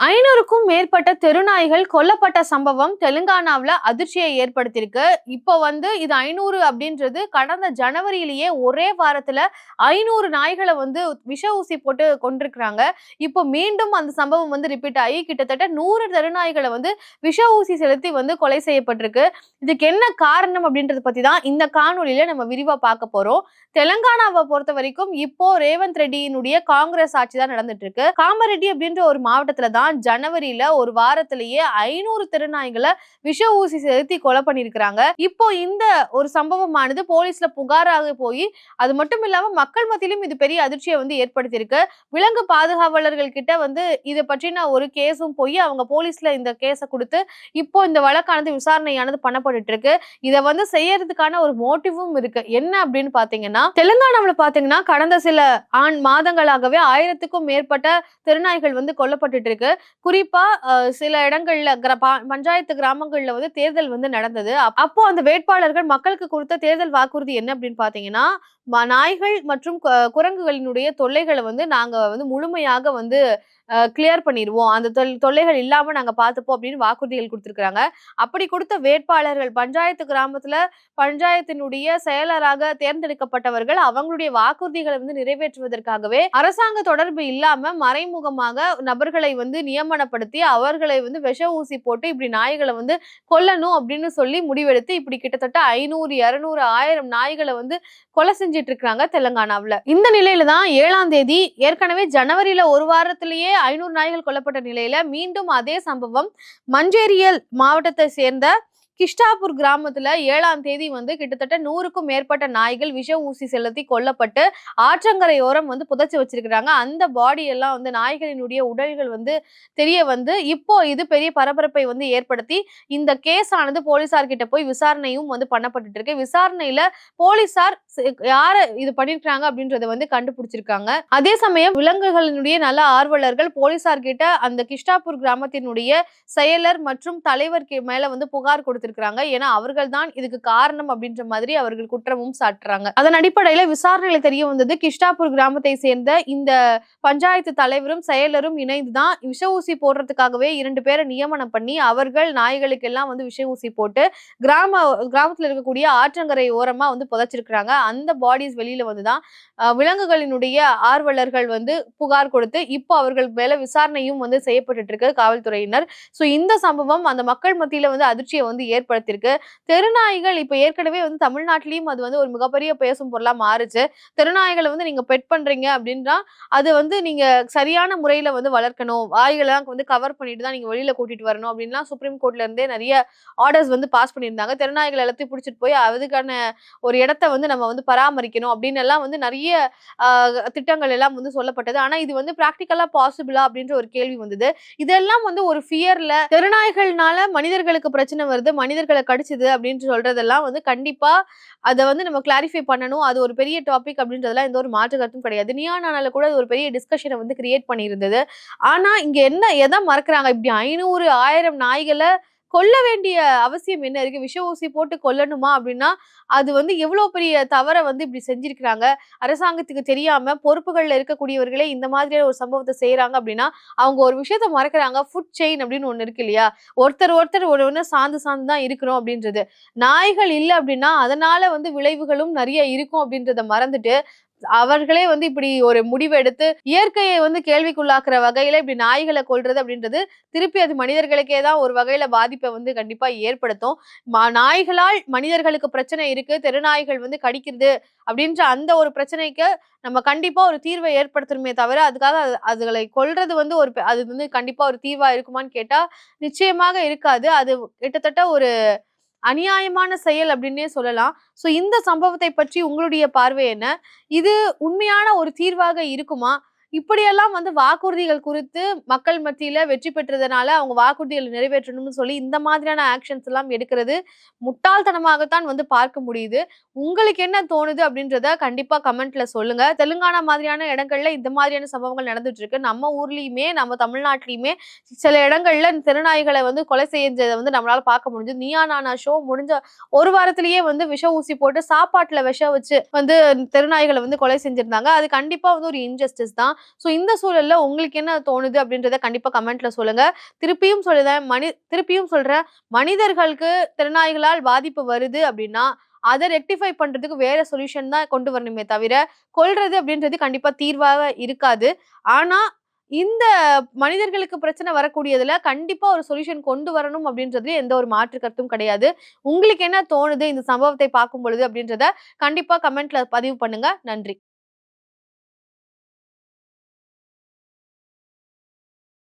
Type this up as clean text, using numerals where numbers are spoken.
500க்கும் மேற்பட்ட தெருநாய்கள் கொல்லப்பட்ட சம்பவம் தெலுங்கானாவுல அதிர்ச்சியை ஏற்படுத்தியிருக்கு. இப்போ இது 500 அப்படின்றது கடந்த ஜனவரியிலேயே ஒரே வாரத்துல 500 நாய்களை விஷ ஊசி போட்டு கொண்டிருக்கிறாங்க. இப்போ மீண்டும் அந்த சம்பவம் ரிப்பீட் ஆகி கிட்டத்தட்ட 100 தெருநாய்களை விஷ ஊசி செலுத்தி கொலை செய்யப்பட்டிருக்கு. இதுக்கு என்ன காரணம் அப்படின்றத பத்தி தான் இந்த காணொலியில நம்ம விரிவா பார்க்க போறோம். தெலுங்கானாவை பொறுத்த வரைக்கும் இப்போ ரேவந்த் ரெட்டியினுடைய காங்கிரஸ் ஆட்சி தான் நடந்துட்டு இருக்கு. காமரெட்டி அப்படின்ற ஒரு மாவட்டத்துல தான் ஜனவரியில ஒரு வாரத்திலேயே 500 தெருநாய்களை விஷ ஊசி செலுத்தி கொலை பண்ணிருக்கிறாங்க. இப்போ இந்த ஒரு சம்பவமானது போலீஸ்ல புகாராக போய் அது மட்டும் இல்லாம மக்கள் மத்தியிலும் இது பெரிய அதிர்ச்சியை ஏற்படுத்தி இருக்கு. விலங்கு பாதுகாவலர்கள் கிட்ட இதை பற்றின ஒரு கேஸும் போய் அவங்க போலீஸ்ல இந்த கேஸை கொடுத்து இப்போ இந்த வழக்கானது விசாரணையானது பண்ணப்பட்டு இருக்கு. இதை செய்யறதுக்கான ஒரு மோட்டிவும் இருக்கு. என்ன அப்படின்னு பாத்தீங்கன்னா, தெலுங்கானாவுல பாத்தீங்கன்னா கடந்த சில மாதங்களாகவே 1000க்கும் மேற்பட்ட தெருநாய்கள் கொல்லப்பட்டு இருக்கு. குறிப்பா சில இடங்கள்ல பஞ்சாயத்து கிராமங்கள்ல தேர்தல் நடந்தது. அப்போ அந்த வேட்பாளர்கள் மக்களுக்கு கொடுத்த தேர்தல் வாக்குறுதி என்ன அப்படின்னு பாத்தீங்கன்னா, நாய்கள் மற்றும் குரங்குகளினுடைய தொல்லைகளை நாங்க முழுமையாக கிளியர் பண்ணிடுவோம், அந்த தொல்லைகள் இல்லாம நாங்க பார்த்துப்போம் அப்படின்னு வாக்குறுதிகள் கொடுத்திருக்காங்க. அப்படி கொடுத்த வேட்பாளர்கள் பஞ்சாயத்து கிராமத்துல பஞ்சாயத்தினுடைய செயலராக தேர்ந்தெடுக்கப்பட்டவர்கள் அவங்களுடைய வாக்குறுதிகளை நிறைவேற்றுவதற்காகவே அரசாங்க தொடர்பு இல்லாம மறைமுகமாக நபர்களை நியமனப்படுத்தி அவர்களை விஷ ஊசி போட்டு இப்படி நாய்களை கொல்லணும் அப்படின்னு சொல்லி முடிவெடுத்து இப்படி கிட்டத்தட்ட 500, 200, 1000 நாய்களை கொலை செஞ்சிட்டு இருக்காங்க தெலுங்கானாவுல. இந்த நிலையில தான் 7ஆம் தேதி ஏற்கனவே ஜனவரியில ஒரு வாரத்திலேயே 500 நாய்கள் கொல்லப்பட்ட நிலையில மீண்டும் அதே சம்பவம் மஞ்சேரியல் மாவட்டத்தை சேர்ந்த கிஷ்டாபூர் கிராமத்துல 7ஆம் தேதி கிட்டத்தட்ட 100க்கும் மேற்பட்ட நாய்கள் விஷ ஊசி செலுத்தி கொல்லப்பட்டு ஆற்றங்கரையோரம் புதைச்சு வச்சிருக்கிறாங்க. அந்த பாடி எல்லாம் நாய்களினுடைய உடல்கள் தெரிய இப்போ இது பெரிய பரபரப்பை ஏற்படுத்தி இந்த கேஸ் ஆனது போலீசார் கிட்ட போய் விசாரணையும் பண்ணப்பட்டு இருக்கு. விசாரணையில போலீசார் யார இது பண்ணிருக்காங்க அப்படின்றத கண்டுபிடிச்சிருக்காங்க. அதே சமயம் விலங்குகளினுடைய நல ஆர்வலர்கள் போலீசார் கிட்ட அந்த கிஷ்டாபூர் கிராமத்தினுடைய செயலர் மற்றும் தலைவர் மேல புகார் கொடுத்திருக்காங்க. ஏன்னா அவர்கள் தான் இதுக்கு காரணம் அப்படின்ற மாதிரி அவர்கள் குற்றமும் சாட்டுறாங்க. அதன் அடிப்படையில விசாரணையில தெரிய வந்தது, கிஷ்டாபூர் கிராமத்தை சேர்ந்த இந்த பஞ்சாயத்து தலைவரும் செயலரும் இணைந்துதான் விஷ ஊசி போடுறதுக்காகவே 2 பேரை நியமனம் பண்ணி அவர்கள் நாய்களுக்கு எல்லாம் விஷ ஊசி போட்டு கிராமத்துல இருக்கக்கூடிய ஆற்றங்கரை ஓரமா புதைச்சிருக்கிறாங்க. அந்த பாடிஸ் வெளியில வந்துதான் விலங்குகளினுடைய ஆர்வலர்கள் புகார் கொடுத்து இப்போ அவர்கள் மேல விசாரணையும் செய்யப்பட்டு இருக்கு காவல்துறையினர். சோ இந்த சம்பவம் அந்த மக்கள் மத்தியில அதிர்ச்சியை ஏற்படுத்தியிருக்கு. தெருநாய்கள் இப்ப ஏற்கனவே தமிழ்நாட்டிலையும் அது ஒரு மிகப்பெரிய பேசும் பொருளா மாறுச்சு. தெருநாய்களை நீங்க பெட் பண்றீங்க அப்படின்னா அது நீங்க சரியான முறையில வளர்க்கணும், வாய்களெல்லாம் கவர் பண்ணிட்டு தான் நீங்க வெளியில கூட்டிட்டு வரணும் அப்படின்லாம் சுப்ரீம் கோர்ட்ல இருந்தே நிறைய ஆர்டர்ஸ் பாஸ் பண்ணியிருந்தாங்க. தெருநாய்கள் எல்லாத்தையும் பிடிச்சிட்டு போய் அதுக்கான ஒரு இடத்தை நம்ம பராமரிக்கணும் அப்படின்னு எல்லாம் நிறைய திட்டங்கள் எல்லாம் சொல்லப்பட்டது. ஆனா இது பிராக்டிகலா பாசிபிளா அப்படின்ற ஒரு கேள்வி வந்தது. இதெல்லாம் ஒரு ஃபியர்ல தெருநாய்கள்னால மனிதர்களுக்கு பிரச்சனை வருது, மனிதர்களை கடிச்சுது அப்படின்னு சொல்றதெல்லாம் கண்டிப்பா அதை நம்ம கிளாரிஃபை பண்ணணும். அது ஒரு பெரிய டாபிக் அப்படின்றதெல்லாம் எந்த ஒரு மாற்று கருத்தும் கிடையாது. நியானால கூட அது ஒரு பெரிய டிஸ்கஷனை கிரியேட் பண்ணியிருந்தது. ஆனா இங்க எதை மறக்கிறாங்க, இப்படி 500, 1000 நாய்களை கொல்ல வேண்டிய அவசியம் என்ன இருக்கு? விஷ ஊசி போட்டு கொல்லணுமா அப்படின்னா அது எவ்வளவு பெரிய தவறை இப்படி செஞ்சிருக்கிறாங்க. அரசாங்கத்துக்கு தெரியாம பொறுப்புகள்ல இருக்கக்கூடியவர்களே இந்த மாதிரியான ஒரு சம்பவத்தை செய்யறாங்க அப்படின்னா அவங்க ஒரு விஷயத்த மறக்கிறாங்க. ஃபுட் செயின் அப்படின்னு ஒண்ணு இருக்கு இல்லையா? ஒருத்தர் ஒண்ணு சார்ந்து தான் இருக்கிறோம் அப்படின்றது. நாய்கள் இல்லை அப்படின்னா அதனால விளைவுகளும் நிறைய இருக்கும் அப்படின்றத மறந்துட்டு அவர்களே இப்படி ஒரு முடிவு எடுத்து இயற்கையை கேள்விக்குள்ளாக்குற வகையில இப்படி நாய்களை கொல்றது அப்படின்றது திருப்பி அது மனிதர்களுக்கே தான் ஒரு வகையில பாதிப்பை கண்டிப்பா ஏற்படுத்தும். நாய்களால் மனிதர்களுக்கு பிரச்சனை இருக்கு, தெருநாய்கள் கடிக்கிறது அப்படின்ற அந்த ஒரு பிரச்சனைக்கு நம்ம கண்டிப்பா ஒரு தீர்வை ஏற்படுத்தணுமே தவிர அதுக்காக அதுகளை கொல்றது ஒரு அது கண்டிப்பா ஒரு தீர்வா இருக்குமான்னு கேட்டா நிச்சயமாக இருக்காது. அது கிட்டத்தட்ட ஒரு அநியாயமான செயல் அப்படின்னே சொல்லலாம். சோ இந்த சம்பவத்தை பற்றி உங்களுடைய பார்வை என்ன? இது உண்மையான ஒரு தீர்வாக இருக்குமா? இப்படியெல்லாம் வாக்குறுதிகள் குறித்து மக்கள் மத்தியில வெற்றி பெற்றதுனால அவங்க வாக்குறுதிகளை நிறைவேற்றணும்னு சொல்லி இந்த மாதிரியான ஆக்ஷன்ஸ் எல்லாம் எடுக்கிறது முட்டாள்தனமாகத்தான் பார்க்க முடியுது. உங்களுக்கு என்ன தோணுது அப்படின்றத கண்டிப்பா கமெண்ட்ல சொல்லுங்க. தெலுங்கானா மாதிரியான இடங்கள்ல இந்த மாதிரியான சம்பவங்கள் நடந்துட்டு இருக்கு. நம்ம ஊர்லயுமே நம்ம தமிழ்நாட்டிலயுமே சில இடங்கள்ல திருநாய்களை கொலை செஞ்சதை நம்மளால பார்க்க முடிஞ்சது. நீயா நானா ஷோ முடிஞ்ச ஒரு வாரத்திலேயே விஷ ஊசி போட்டு சாப்பாட்டுல விஷ வச்சு தெருநாய்களை கொலை செஞ்சிருந்தாங்க. அது கண்டிப்பா ஒரு இன்ஜஸ்டிஸ் தான். சோ இந்த சூழல்ல உங்களுக்கு என்ன தோணுது அப்படின்றத கண்டிப்பா கமெண்ட்ல சொல்லுங்க. திருப்பியும் சொல்றேன். மனிதர்களுக்கு திறனாய்களால் பாதிப்பு வருது அப்படின்னா, அத ரெக்டிஃபை பண்றதுக்கு வேற சொல்யூஷன் தான் கொண்டு வரணுமே தவிர, கொல்றது அப்படின்றது கண்டிப்பா தீர்வாக இருக்காது. ஆனா, இந்த மனிதர்களுக்கு பிரச்சனை வரக்கூடியதுல கண்டிப்பா ஒரு சொல்யூஷன் கொண்டு வரணும் அப்படின்றதுல எந்த ஒரு மாற்று கருத்தும் கிடையாது. உங்களுக்கு என்ன தோணுது இந்த சம்பவத்தை பார்க்கும் பொழுது அப்படின்றத கண்டிப்பா கமெண்ட்ல பதிவு பண்ணுங்க. நன்றி.